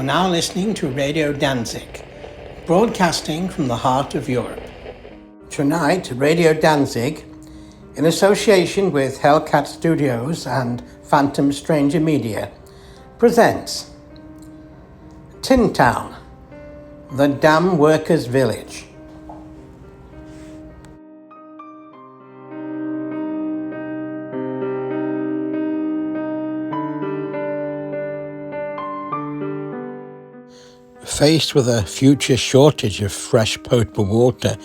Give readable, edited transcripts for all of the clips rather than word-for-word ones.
You're now listening to Radio Danzig, broadcasting from the heart of Europe. Tonight, Radio Danzig, in association with Hellcat Studios and Phantom Stranger Media, presents Tin Town, the Dam Workers' Village. Faced with a future shortage of fresh potable water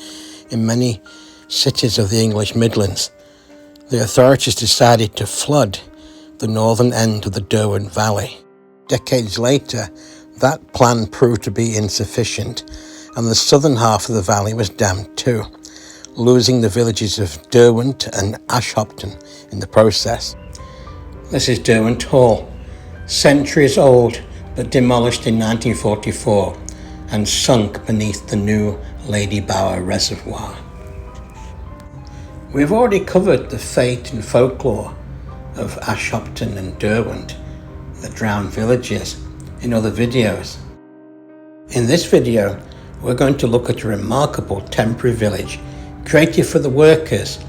in many cities of the English Midlands, the authorities decided to flood the northern end of the Derwent Valley. Decades later, that plan proved to be insufficient, and the southern half of the valley was dammed too, losing the villages of Derwent and Ashopton in the process. This is Derwent Hall, centuries old, but demolished in 1944 and sunk beneath the new Lady Bower Reservoir. We've already covered the fate and folklore of Ashopton and Derwent, the drowned villages, in other videos. In this video, we're going to look at a remarkable temporary village created for the workers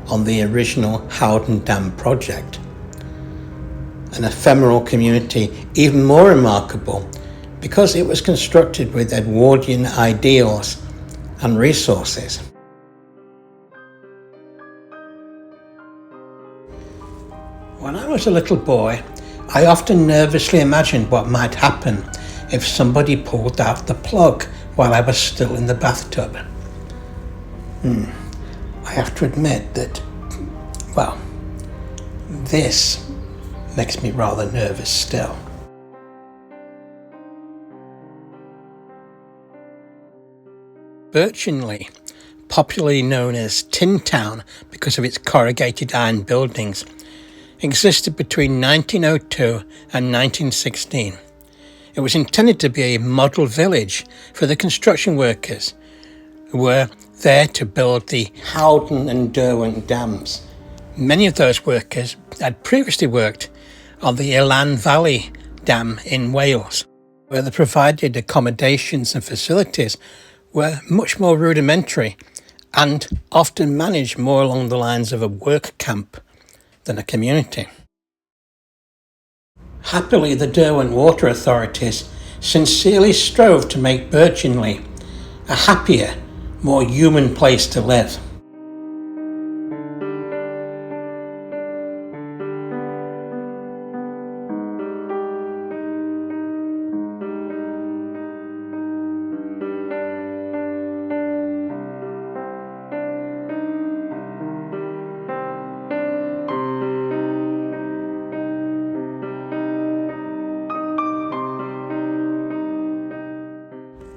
on the original Howden Dam project. An ephemeral community even more remarkable because it was constructed with Edwardian ideals and resources. When I was a little boy, I often nervously imagined what might happen if somebody pulled out the plug while I was still in the bathtub. I have to admit that, this makes me rather nervous still. Birchinlee, popularly known as Tin Town because of its corrugated iron buildings, existed between 1902 and 1916. It was intended to be a model village for the construction workers who were there to build the Howden and Derwent Dams. Many of those workers had previously worked on the Elan Valley Dam in Wales, where the provided accommodations and facilities were much more rudimentary and often managed more along the lines of a work camp than a community. Happily, the Derwent Water Authorities sincerely strove to make Birchinlee a happier, more human place to live.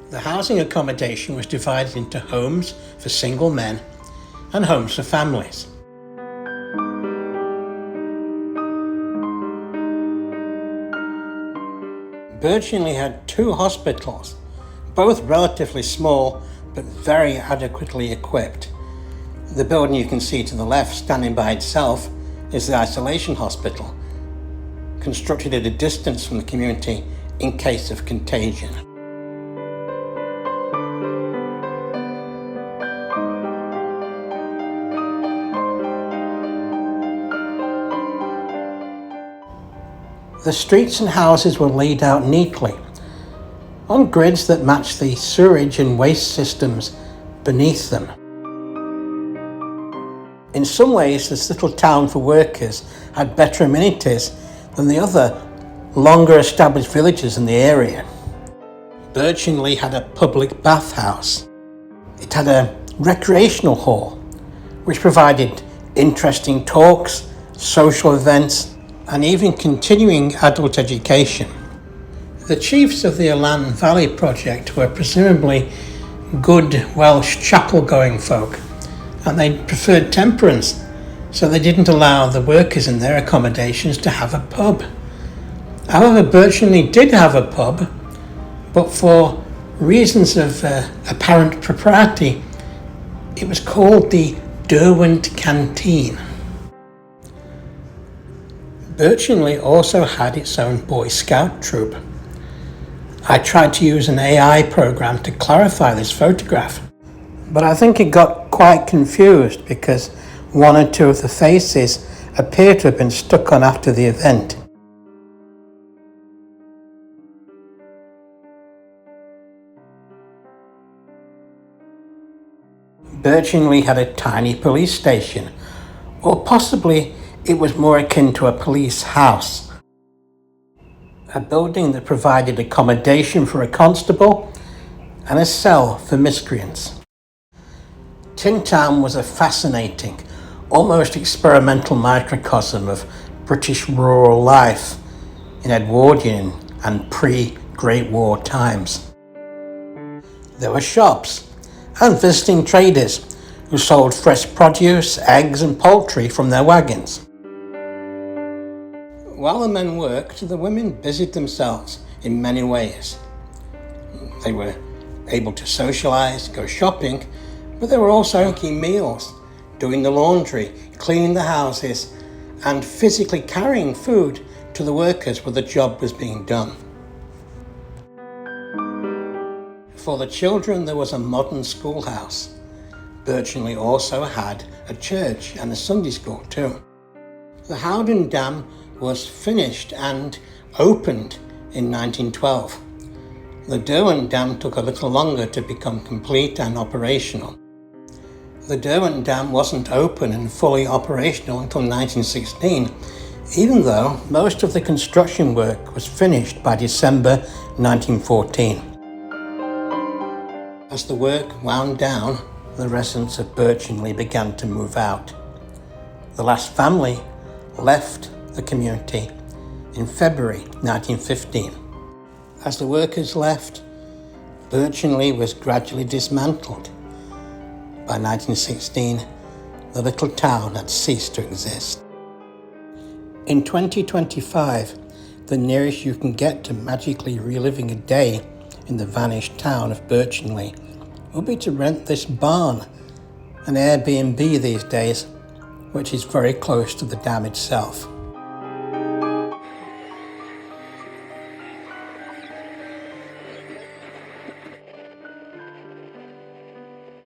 The housing accommodation was divided into homes for single men and homes for families. Birchinlee had two hospitals, both relatively small but very adequately equipped. The building you can see to the left, standing by itself, is the isolation hospital, constructed at a distance from the community in case of contagion. The streets and houses were laid out neatly, on grids that matched the sewerage and waste systems beneath them. In some ways, this little town for workers had better amenities than the other longer established villages in the area. Birchinlee had a public bathhouse. It had a recreational hall, which provided interesting talks, social events, and even continuing adult education. The chiefs of the Elan Valley project were presumably good Welsh chapel-going folk, and they preferred temperance, so they didn't allow the workers in their accommodations to have a pub. However, Birchinlee did have a pub, but for reasons of apparent propriety, it was called the Derwent Canteen. Birchinlee also had its own Boy Scout troop. I tried to use an AI program to clarify this photograph, but I think it got quite confused because one or two of the faces appear to have been stuck on after the event. Birchinlee had a tiny police station, or possibly it was more akin to a police house. A building that provided accommodation for a constable and a cell for miscreants. Tin Town was a fascinating, almost experimental microcosm of British rural life in Edwardian and pre-Great War times. There were shops and visiting traders who sold fresh produce, eggs and poultry from their wagons. While the men worked, the women busied themselves in many ways. They were able to socialise, go shopping, but they were also making meals, doing the laundry, cleaning the houses, and physically carrying food to the workers where the job was being done. For the children, there was a modern schoolhouse. Birchinlee also had a church and a Sunday school too. The Howden Dam was finished and opened in 1912. The Derwent Dam took a little longer to become complete and operational. The Derwent Dam wasn't open and fully operational until 1916, even though most of the construction work was finished by December 1914. As the work wound down, the residents of Birchinlee began to move out. The last family left the community in February 1915. As the workers left, Birchinlee was gradually dismantled. By 1916, the little town had ceased to exist. In 2025, the nearest you can get to magically reliving a day in the vanished town of Birchinlee will be to rent this barn, an Airbnb these days, which is very close to the dam itself.